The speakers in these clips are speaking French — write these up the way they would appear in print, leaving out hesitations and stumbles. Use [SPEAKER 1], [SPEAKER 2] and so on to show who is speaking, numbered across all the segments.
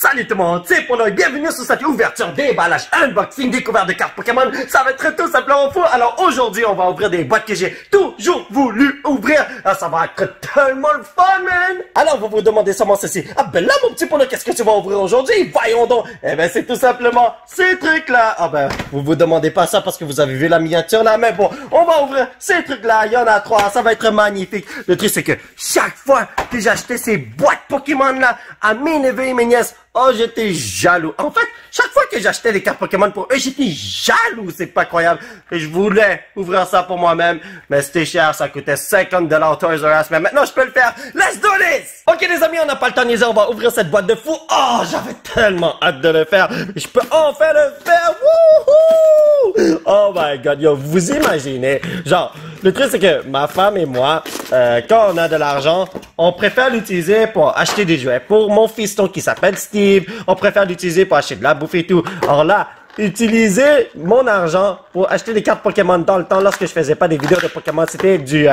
[SPEAKER 1] Salut tout le monde, c'est Polo et bienvenue sur cette ouverture déballage unboxing découverte de cartes Pokémon. Ça va être tout simplement fou. Alors aujourd'hui, on va ouvrir des boîtes que j'ai toujours voulu ouvrir. Ah, ça va être tellement le fun, man. Alors vous vous demandez sûrement ceci. Ah ben là, mon petit Polo, qu'est-ce que tu vas ouvrir aujourd'hui? Voyons donc. Eh ben c'est tout simplement ces trucs-là. Ah ben, vous vous demandez pas ça parce que vous avez vu la miniature là, mais bon, on va ouvrir ces trucs-là. Il y en a 3, ça va être magnifique. Le truc c'est que chaque fois que j'achetais ces boîtes Pokémon là à mes neveux et mes nièces, oh, j'étais jaloux. En fait, chaque fois que j'achetais des cartes Pokémon pour eux, j'étais jaloux. C'est pas croyable. Et je voulais ouvrir ça pour moi-même. Mais c'était cher. Ça coûtait 50$ Toys R Us. Mais maintenant, je peux le faire. Let's do this! Ok, les amis, on n'a pas le temps de niaiser. On va ouvrir cette boîte de fou. Oh, j'avais tellement hâte de le faire. Je peux enfin le faire. Wouhou! Oh my God, yo, vous imaginez. Genre, le truc, c'est que ma femme et moi, quand on a de l'argent, on préfère l'utiliser pour acheter des jouets. Pour mon fiston qui s'appelle Steve, on préfère l'utiliser pour acheter de la bouffe et tout. Alors là, utiliser mon argent pour acheter des cartes Pokémon dans le temps, lorsque je faisais pas des vidéos de Pokémon, c'était du...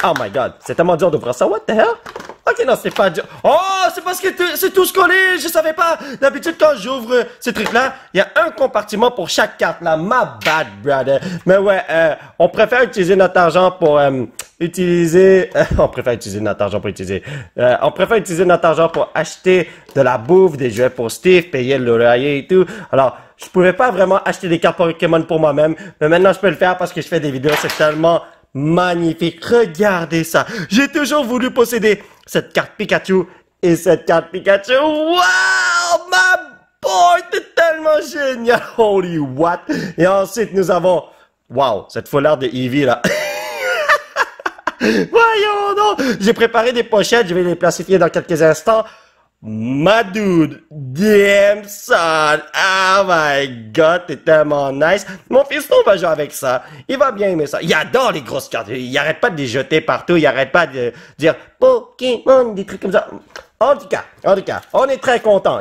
[SPEAKER 1] Oh my God, c'est tellement dur d'ouvrir ça. What the hell? Ok, non, c'est pas dur. Oh, c'est parce que c'est tout collé. Je savais pas. D'habitude, quand j'ouvre ces trucs-là, il y a un compartiment pour chaque carte, là. My bad, brother. Mais ouais, on préfère utiliser notre argent pour utiliser... on préfère utiliser notre argent pour utiliser... on préfère utiliser notre argent pour acheter de la bouffe, des jouets pour Steve, payer le loyer et tout. Alors, je pouvais pas vraiment acheter des cartes Pokémon pour moi-même. Mais maintenant, je peux le faire parce que je fais des vidéos. C'est tellement... magnifique. Regardez ça. J'ai toujours voulu posséder cette carte Pikachu et cette carte Pikachu. Wow! Ma boy! C'est tellement génial. Holy what? Et ensuite, nous avons... Wow! Cette foulard de Eevee, là. Voyons donc! J'ai préparé des pochettes. Je vais les placifier dans quelques instants. My dude, damn son, oh my God, t'es tellement nice. Mon fiston va jouer avec ça, il va bien aimer ça. Il adore les grosses cartes, il arrête pas de les jeter partout, il arrête pas de dire Pokémon, des trucs comme ça. En tout cas, on est très content.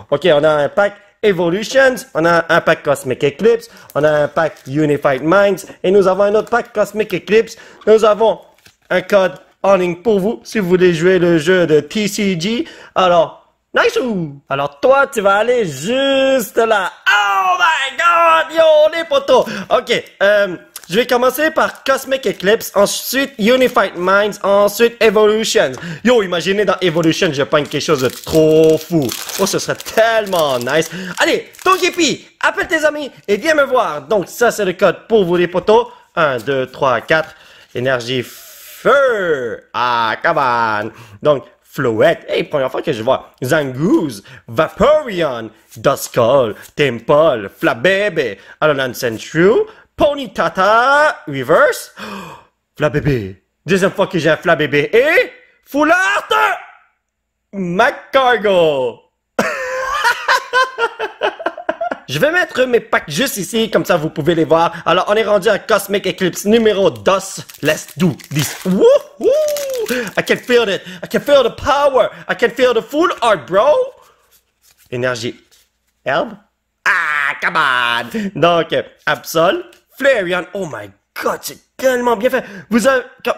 [SPEAKER 1] Ok, on a un pack Evolutions, on a un pack Cosmic Eclipse, on a un pack Unified Minds, et nous avons un autre pack Cosmic Eclipse. Nous avons un code en ligne pour vous, si vous voulez jouer le jeu de TCG. Alors, nice! Alors, toi, tu vas aller juste là. Oh my God! Yo, les potos! Ok, je vais commencer par Cosmic Eclipse, ensuite Unified Minds, ensuite Evolutions. Yo, imaginez dans Evolution, je pogne quelque chose de trop fou. Oh, ce serait tellement nice. Allez, Togepi, appelle tes amis et viens me voir. Donc, ça, c'est le code pour vous, les potos. 1, 2, 3, 4. Énergie Feu! Ah, come on! Donc, Floette. Hey, première fois que je vois. Zangoose, Vaporeon, Duskull, Temple, Flabébé, Alolan Sentry, Ponytata, Reverse, Flabébé. Deuxième fois que j'ai un Flabébé et Foulard, Magcargo. Je vais mettre mes packs juste ici, comme ça vous pouvez les voir. Alors, on est rendu à Cosmic Eclipse numéro 2. Let's do this. Woohoo! I can feel it. I can feel the power. I can feel the full art, bro. Énergie. Herbe. Ah, come on. Donc, Absol, Flareon. Oh my God, c'est tellement bien fait.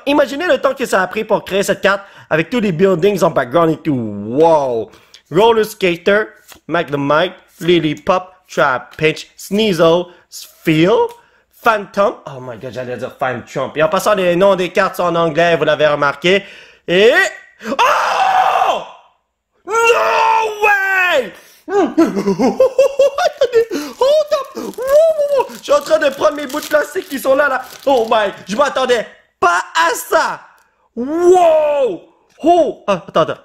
[SPEAKER 1] Imaginez le temps que ça a pris pour créer cette carte avec tous les buildings en background et tout. Wow. Roller Skater, Magnemite, Lillipup, Trapinch, Sneasel, Sphere, Phantom. Oh my God, j'allais dire Phantom. Et en passant, les noms des cartes sont en anglais, vous l'avez remarqué. Et... Oh! No way! Attendez! Hold up! Je suis en train de prendre mes bouts de plastique qui sont là. Oh my... Je m'attendais pas à ça! Wow! Oh! Attends.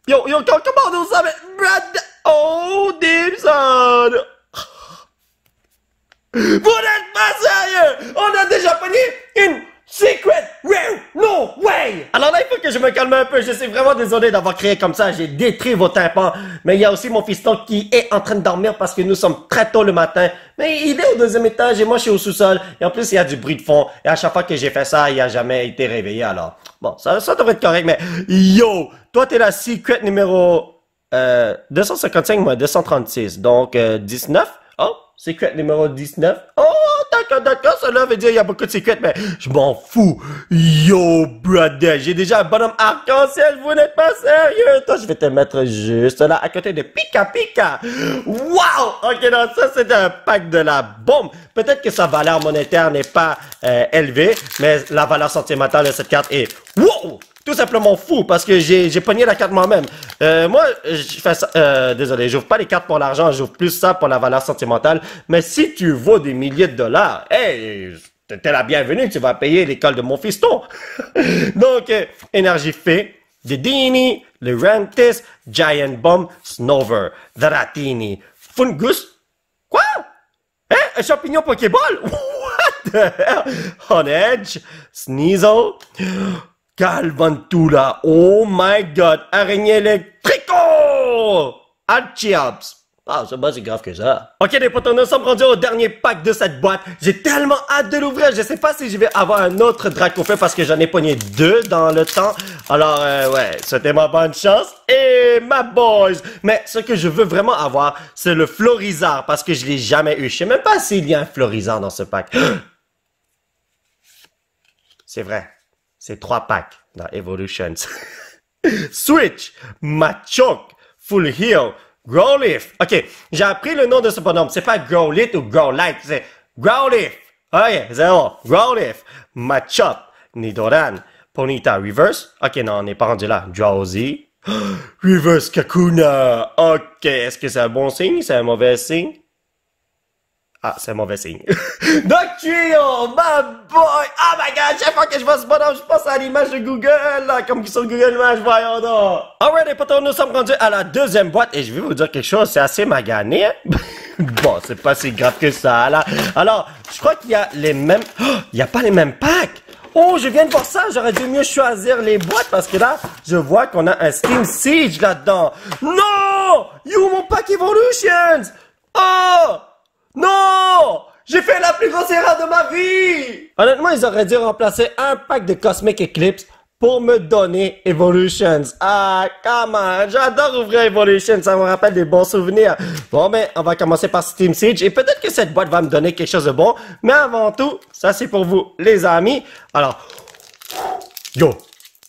[SPEAKER 1] Yo, comment on savait? Oh, Dimson! Vous n'êtes pas sérieux! On a déjà pogné une secret rare! No way! Alors là, il faut que je me calme un peu. Je suis vraiment désolé d'avoir créé comme ça. J'ai détruit vos tympans. Mais il y a aussi mon fiston qui est en train de dormir parce que nous sommes très tôt le matin. Mais il est au deuxième étage et moi, je suis au sous-sol. Et en plus, il y a du bruit de fond. Et à chaque fois que j'ai fait ça, il n'a jamais été réveillé. Alors, bon, ça devrait être correct. Mais yo, toi, t'es la secret numéro 255, moi, 236. Donc, 19. Oh, secret numéro 19. Oh, d'accord. d'accord, cela veut dire il y a beaucoup de secrets, mais je m'en fous. Yo, brother, j'ai déjà un bonhomme arc-en-ciel, vous n'êtes pas sérieux. Toi, je vais te mettre juste là, à côté de Pika Pika. Wow! Ok, non, ça, c'est un pack de la bombe. Peut-être que sa valeur monétaire n'est pas élevée, mais la valeur sentimentale de cette carte est wow! Tout simplement fou, parce que j'ai pogné la carte moi-même. Moi, je fais ça, désolé, j'ouvre pas les cartes pour l'argent, j'ouvre plus ça pour la valeur sentimentale. Mais si tu vaux des milliers de dollars, hey, t'es la bienvenue, tu vas payer l'école de mon fiston. Donc, énergie fée, Dedini, le Rantis, Giant Bomb, Snover, Dratini, Fungus. Quoi? Hein? Un champignon Pokéball? What the hell? On Edge, Sneasel, Galvantula, oh my god, araignée électrico! Archeops. Ah, c'est pas si grave que ça. Ok les potos, nous sommes rendus au dernier pack de cette boîte. J'ai tellement hâte de l'ouvrir. Je sais pas si je vais avoir un autre Dracofeu parce que j'en ai pogné 2 dans le temps. Alors, ouais, c'était ma bonne chance. Et ma boys. Mais ce que je veux vraiment avoir, c'est le Florizard parce que je l'ai jamais eu. Je sais même pas s'il y a un Florizard dans ce pack. C'est vrai. C'est 3 packs dans Evolutions. Switch, Machoke, Full Heal, Growlithe. Ok, j'ai appris le nom de ce bonhomme. C'est pas Growlithe ou Growlite, c'est Growlithe. Ok, 0. Growlithe, Machop, Nidoran, Ponyta Reverse. Ok, non, on n'est pas rendu là. Drowsy. Reverse Kakuna. Ok, est-ce que c'est un bon signe? C'est un mauvais signe? Ah, c'est un mauvais signe. Dugtrio, my boy! Oh my god, chaque fois que je vois ce bonhomme, je pense à l'image de Google, là, comme sur Google Images, voyons donc. Alright, les potos, nous sommes rendus à la deuxième boîte, et je vais vous dire quelque chose, c'est assez magané, hein? Bon, c'est pas si grave que ça, là. Alors, je crois qu'il y a les mêmes... Oh, il n'y a pas les mêmes packs! Oh, je viens de voir ça, j'aurais dû mieux choisir les boîtes, parce que là, je vois qu'on a un Steam Siege là-dedans. Non! You, mon pack Evolutions! Oh! Non! J'ai fait la plus grosse erreur de ma vie! Honnêtement, ils auraient dû remplacer un pack de Cosmic Eclipse pour me donner Evolutions. Ah, come on! J'adore ouvrir Evolutions, ça me rappelle des bons souvenirs. Bon, ben, on va commencer par Steam Siege et peut-être que cette boîte va me donner quelque chose de bon. Mais avant tout, ça c'est pour vous, les amis. Alors, yo!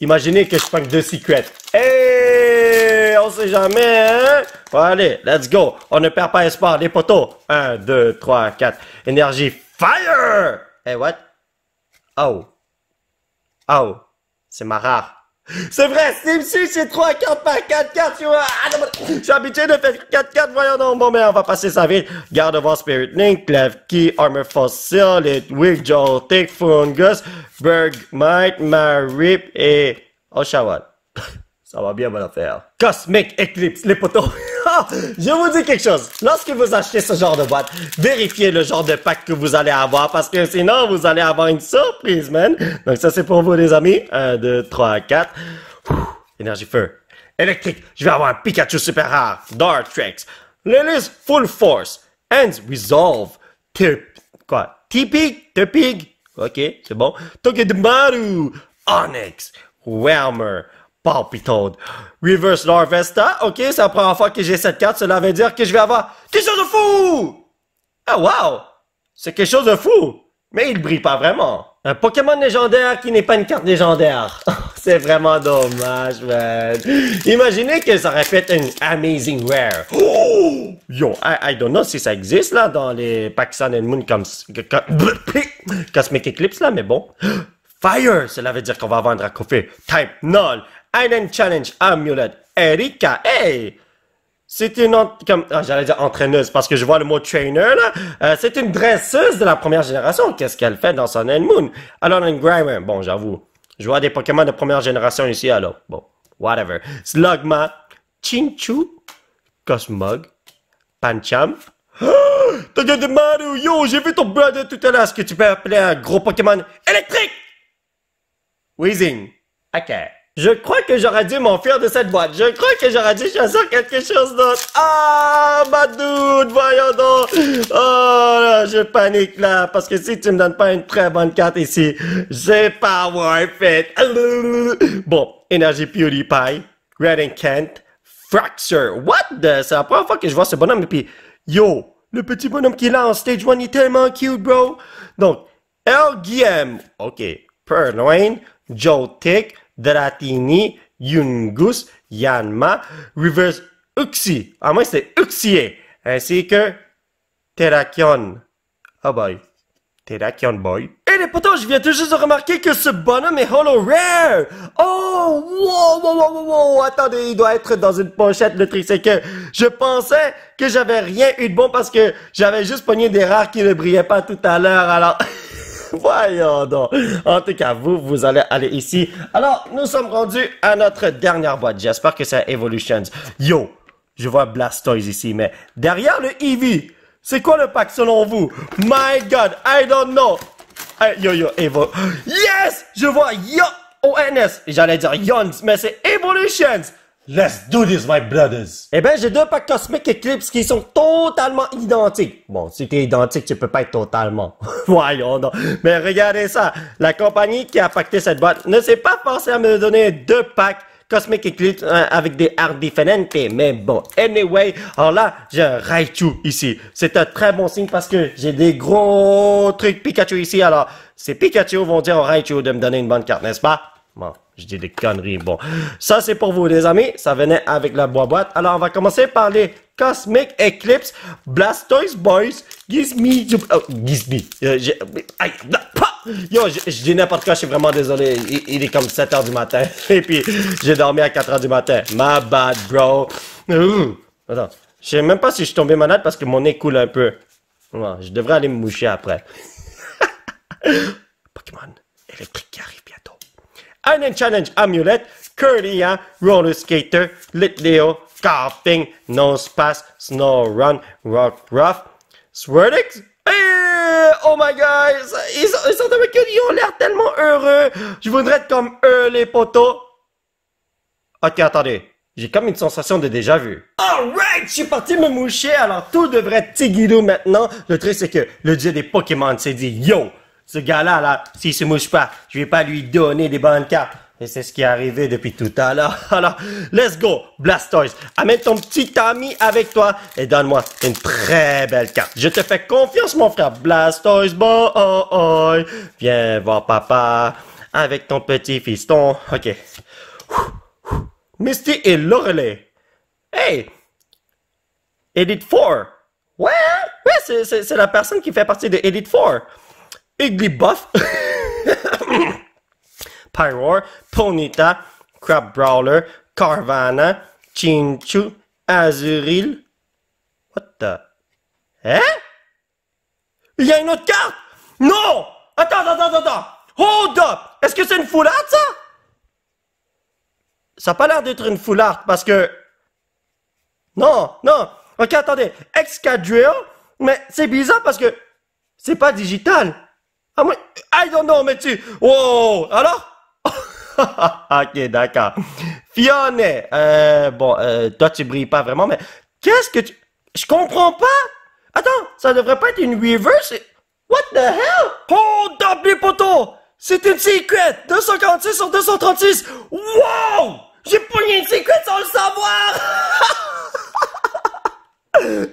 [SPEAKER 1] Imaginez que je prenne 2 secrets. Hey, on sait jamais, hein? Bon, allez, let's go. On ne perd pas espoir, les potos. 1, 2, 3, 4. Énergie fire! Hey, what? Oh. Oh. C'est ma rare. C'est vrai, Steam Siege, c'est 3 cartes par 4 cartes, tu vois. Je suis habitué de faire 4 cartes, voyons donc. Bon, mais on va passer ça vite. Gardevoir Spirit Link, Klefki, Armor Fossil, Litwick, Joltik, Fungus, Bergmite, Marip et Oshawott. Ça va bien, bonne affaire. Cosmic Eclipse, les potos. Je vous dis quelque chose. Lorsque vous achetez ce genre de boîte, vérifiez le genre de pack que vous allez avoir parce que sinon, vous allez avoir une surprise, man. Donc ça, c'est pour vous, les amis. 1, 2, 3, 4. Énergie feu. Électrique. Je vais avoir un Pikachu super rare. Dartrix. Lilith Full Force. Ends Resolve. T-Pig? T-Pig? Ok, c'est bon. Togedemaru. Onyx. Whelmer. Palpitoad. Reverse Larvesta. Ok, c'est la première fois que j'ai cette carte. Cela veut dire que je vais avoir quelque chose de fou! Ah, wow! C'est quelque chose de fou! Mais il brille pas vraiment. Un Pokémon légendaire qui n'est pas une carte légendaire. C'est vraiment dommage, man. Imaginez que ça aurait pu être une Amazing Rare. Oh! Yo, I don't know si ça existe, là, dans les packs Sun and Moon comme... Cosmic Eclipse, là, mais bon. Fire! Cela veut dire qu'on va avoir un Dracofeu. Type Null. Island Challenge Amulet. Erika, hey! C'est une, j'allais dire entraîneuse parce que je vois le mot trainer là. C'est une dresseuse de la première génération. Qu'est-ce qu'elle fait dans Sun and Moon? Alors, un Grimer. Bon, j'avoue. Je vois des Pokémon de première génération ici, alors. Bon, whatever. Slugma, Chinchu, Cosmog, Pancham. Togedemaru, yo, j'ai vu ton brother tout à l'heure. Est-ce que tu peux appeler un gros Pokémon électrique? Weezing. Ok. Je crois que j'aurais dû m'enfuir de cette boîte. Je crois que j'aurais dû choisir quelque chose d'autre. Ah, ma dude, voyons donc. Oh, là, je panique là. Parce que si tu me donnes pas une très bonne carte ici, c'est pas worth it. Bon, Énergie PewDiePie, Red and Kent, Fraxer. What the? C'est la première fois que je vois ce bonhomme. Et puis, yo, Le petit bonhomme qui est là en stage 1, il est tellement cute, bro. Donc, LGM, ok. Purloin, Joltik, Dratini, Yungus, Yanma, Reverse Uxie. À moi, c'est Uxie. Ainsi que Terrakion. Oh boy. Terrakion boy. Et les potos, je viens tout juste de remarquer que ce bonhomme est holo rare. Oh, wow. Attendez, il doit être dans une pochette. Le truc, c'est que je pensais que j'avais rien eu de bon parce que j'avais juste pogné des rares qui ne brillaient pas tout à l'heure. Alors, voyons donc. En tout cas, vous allez aller ici. Alors, nous sommes rendus à notre dernière boîte. J'espère que c'est Evolutions. Yo, je vois Blastoise ici, mais derrière le Eevee, c'est quoi le pack selon vous? My God, I don't know. Yo, Evo. Yes! Je vois ONS. J'allais dire Yons, mais c'est Evolutions. Let's do this, my brothers. Eh ben, j'ai deux packs Cosmic Eclipse qui sont totalement identiques. Bon, si t'es identique, tu peux pas être totalement. Voyons donc. Mais regardez ça. La compagnie qui a pacté cette boîte ne s'est pas forcée à me donner deux packs Cosmic Eclipse avec des arts différentes. Mais bon, anyway. Alors là, j'ai un Raichu ici. C'est un très bon signe parce que j'ai des gros trucs Pikachu ici. Alors, ces Pikachu vont dire au Raichu de me donner une bonne carte, n'est-ce pas? Bon, je dis des conneries. Bon, ça c'est pour vous les amis. Ça venait avec la boîte. Alors on va commencer par les Cosmic Eclipse Blastoise Boys. Gizme. Oh, Gizme. Yo, je dis n'importe quoi. Je suis vraiment désolé. Il est comme 7 heures du matin. Et puis j'ai dormi à 4 heures du matin. My bad, bro. Attends, je sais même pas si je suis tombé malade parce que mon nez coule un peu. Ouais, je devrais aller me moucher après. Pokémon électrique qui arrive bientôt. Island Challenge Amulet, Curlia, Roller Skater, Litleo, Coughing, Nosepass, Snow Run, Rock Ruff, Swordix. Hey, oh my God, ils sont avec eux, ils ont l'air tellement heureux. Je voudrais être comme eux, les potos. Ok, attendez, j'ai comme une sensation de déjà vu. Alright, je suis parti me moucher, alors tout devrait être Tigidou maintenant. Le truc, c'est que le dieu des Pokémon s'est dit, yo, ce gars-là, là, s'il se mouche pas, je vais pas lui donner des bonnes cartes. Et c'est ce qui est arrivé depuis tout à l'heure. Alors, let's go, Blastoise. Amène ton petit ami avec toi et donne-moi une très belle carte. Je te fais confiance, mon frère. Blastoise, boy. Viens voir papa avec ton petit fiston. OK. Misty et Lorelei. Hey! Elite Four. Ouais, c'est la personne qui fait partie de Elite Four. Igglybuff, Pyroar, Ponyta, Crab Brawler, Carvanha, Chinchu, Azuril. What the? Hein? Il y a une autre carte? Non! Attends. Hold up! Est-ce que c'est une full art, ça? Ça n'a pas l'air d'être une full art parce que... Non. Ok, attendez. Excadrill, mais c'est bizarre parce que c'est pas digital. Ah, moi, I don't know, mais tu... Wow! Alors? Ok, d'accord. Fiona, toi, tu brilles pas vraiment, mais qu'est-ce que tu... Je comprends pas! Attends, ça devrait pas être une reverse? What the hell? Hold up, les potos! C'est une secret! 246 sur 236! Wow! J'ai pogné une secret sans le savoir!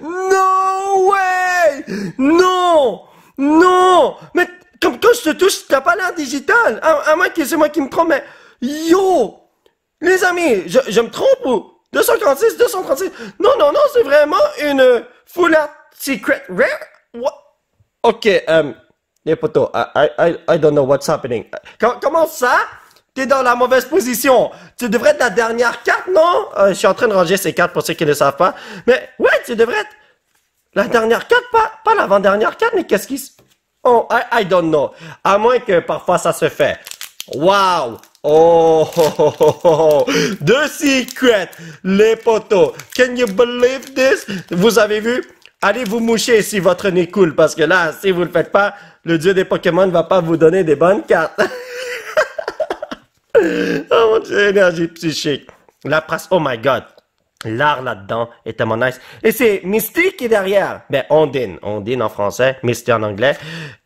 [SPEAKER 1] No way! Non! Mais comme quand je te touche, t'as pas l'air digital. À moins que c'est moi qui me trompe, mais... Yo! Les amis, je me trompe ou... 236. Non, c'est vraiment une full art secret rare? What? Ok, les potos, I don't know what's happening. Comment ça? T'es dans la mauvaise position. Tu devrais être la dernière carte, non? Je suis en train de ranger ces cartes pour ceux qui ne le savent pas. Mais, ouais, tu devrais être la dernière carte, pas l'avant-dernière carte, mais qu'est-ce qui se... Oh, I don't know. À moins que parfois ça se fait. Wow! Oh! Deux secrets, les potos. Can you believe this? Vous avez vu? Allez vous moucher si votre nez coule, parce que là, si vous le faites pas, le dieu des Pokémon ne va pas vous donner des bonnes cartes. Oh mon dieu, énergie psychique. La presse, oh my god. L'art là-dedans est tellement nice. Et c'est Misty qui est derrière. Ben, Ondine en français, Misty en anglais.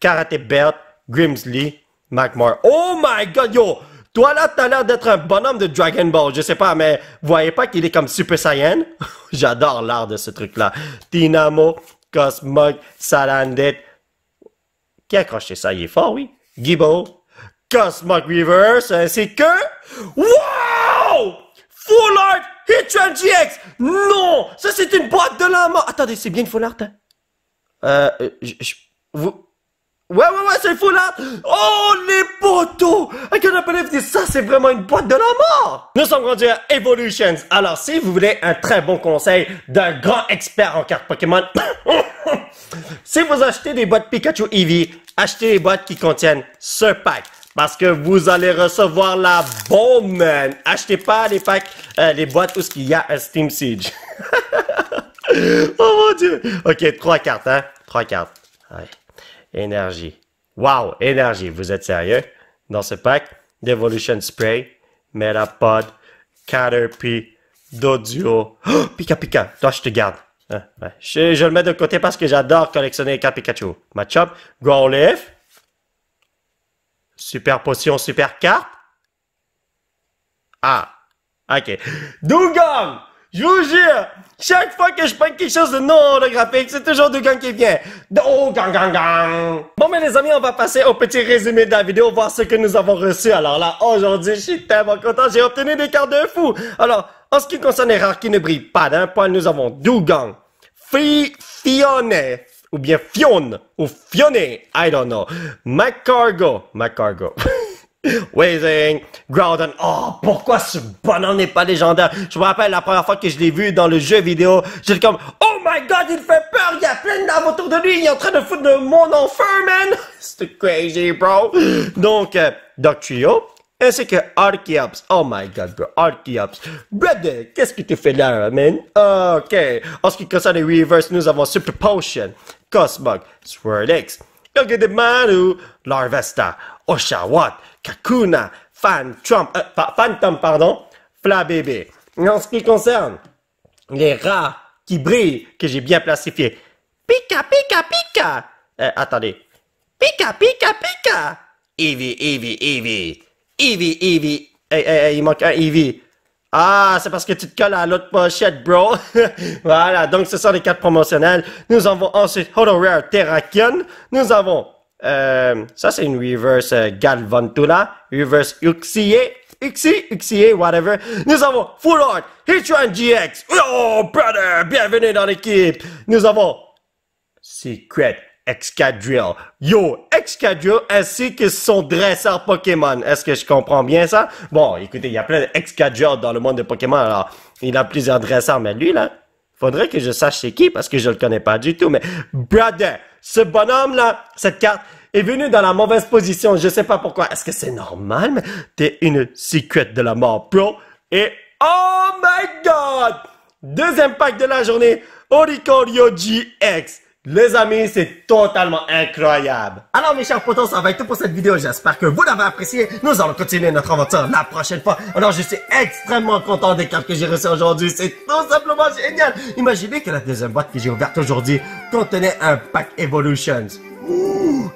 [SPEAKER 1] Karate Belt, Grimsley, Magmar. Oh my god, yo! Toi là, t'as l'air d'être un bonhomme de Dragon Ball. Je sais pas, mais vous voyez pas qu'il est comme Super Saiyan? J'adore l'art de ce truc-là. Dynamo, Cosmog, Salandit. Qui a accroché ça? Il est fort, oui. Gibo, Cosmog Reverse, ainsi que... Wow! Full Art Hitran GX! Non! Ça, c'est une boîte de la mort! Attendez, c'est bien une Full Art, hein? Vous... Ouais, c'est full art! Oh, les poteaux! I cannot believe this. Ça, c'est vraiment une boîte de la mort! Nous sommes rendus à Evolutions. Alors, si vous voulez un très bon conseil d'un grand expert en cartes Pokémon, si vous achetez des boîtes Pikachu Eevee, achetez les boîtes qui contiennent ce pack. Parce que vous allez recevoir la bombe, man! Achetez pas les packs, les boîtes où il y a un Steam Siege. Oh mon Dieu! Ok, 3 cartes, hein? 3 cartes. Ouais. Énergie. Wow, énergie. Vous êtes sérieux? Dans ce pack, d'Evolution Spray, Metapod, Caterpie, Doduo. Oh, Pika Pika. Toi, je te garde. Hein, ouais. Je le mets de côté parce que j'adore collectionner les cartes Pikachu. Matchup, Growlithe. Super potion, super carte. Ah, ok. Dugong! Je vous jure, chaque fois que je prends quelque chose de non holographique, c'est toujours Dugong qui vient. Dugong! Bon, mais les amis, on va passer au petit résumé de la vidéo, voir ce que nous avons reçu. Alors là, aujourd'hui, je suis tellement content, j'ai obtenu des cartes de fou. Alors, en ce qui concerne les rares qui ne brillent pas d'un poil, nous avons Dugong, Fione, ou bien Fione, ou Fione, I don't know, Magcargo, Weezing, Groudon. Oh, pourquoi ce bonhomme n'est pas légendaire? Je me rappelle la première fois que je l'ai vu dans le jeu vidéo, j'étais comme, oh my god, il fait peur, il y a plein de laves autour de lui, il est en train de foutre le monde en feu, man! C'est crazy, bro! Donc, Dugtrio, ainsi que Archeops. Oh my god, bro, Archeops. Brother, qu'est-ce que tu fais là, man? Ok. En ce qui concerne les Reverse, nous avons Super Potion, Cosmog, Swirlix, Manu, Larvesta, Oshawott, Kakuna, Phantom, Flabébé. En ce qui concerne les rats qui brillent, que j'ai bien classifiés, Pika. Attendez. Pika. Eevee. Il manque un Eevee. Ah, c'est parce que tu te colles à l'autre pochette, bro. Voilà, donc ce sont les cartes promotionnelles. Nous avons ensuite Holo Rare Terrakion. Nous avons, ça c'est une Reverse Galvantula, Reverse Uxie, whatever. Nous avons Full Art Hitran GX. Oh, brother, bienvenue dans l'équipe. Nous avons Secret Excadrill. Yo, Excadrill ainsi que son dresseur Pokémon. Est-ce que je comprends bien ça? Bon, écoutez, il y a plein d'Excadrill dans le monde de Pokémon. Alors, il a plusieurs dresseurs, mais lui, là, faudrait que je sache c'est qui parce que je le connais pas du tout. Mais, brother, ce bonhomme-là, cette carte est venue dans la mauvaise position. Je sais pas pourquoi. Est-ce que c'est normal? Mais t'es une secret de la mort, bro. Et, oh my god! Deuxième pack de la journée, Oricorio GX. Les amis, c'est totalement incroyable. Alors mes chers potos, ça va être tout pour cette vidéo. J'espère que vous l'avez apprécié. Nous allons continuer notre aventure la prochaine fois. Alors je suis extrêmement content des cartes que j'ai reçues aujourd'hui. C'est tout simplement génial. Imaginez que la deuxième boîte que j'ai ouverte aujourd'hui contenait un pack Evolutions.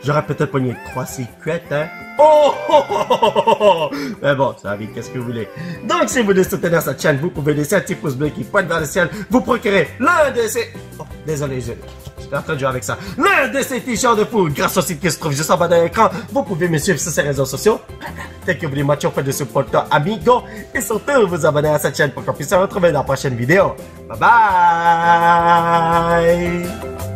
[SPEAKER 1] J'aurais peut-être pogné 3 secrets, hein. Oh! Mais bon, ça vie, qu'est-ce que vous voulez. Donc, si vous voulez soutenir cette chaîne, vous pouvez laisser un petit pouce bleu qui pointe vers le ciel. Vous procurez l'un de ces... Oh, désolé, j'étais en train de jouer avec ça. L'un de ces t-shirts de fou, grâce au site qui se trouve juste en bas de l'écran. Vous pouvez me suivre sur ces réseaux sociaux. Dès que vous voulez matcher auprès de ce porteur amigo. Et surtout, vous abonner à cette chaîne pour qu'on puisse se retrouver dans la prochaine vidéo. Bye bye!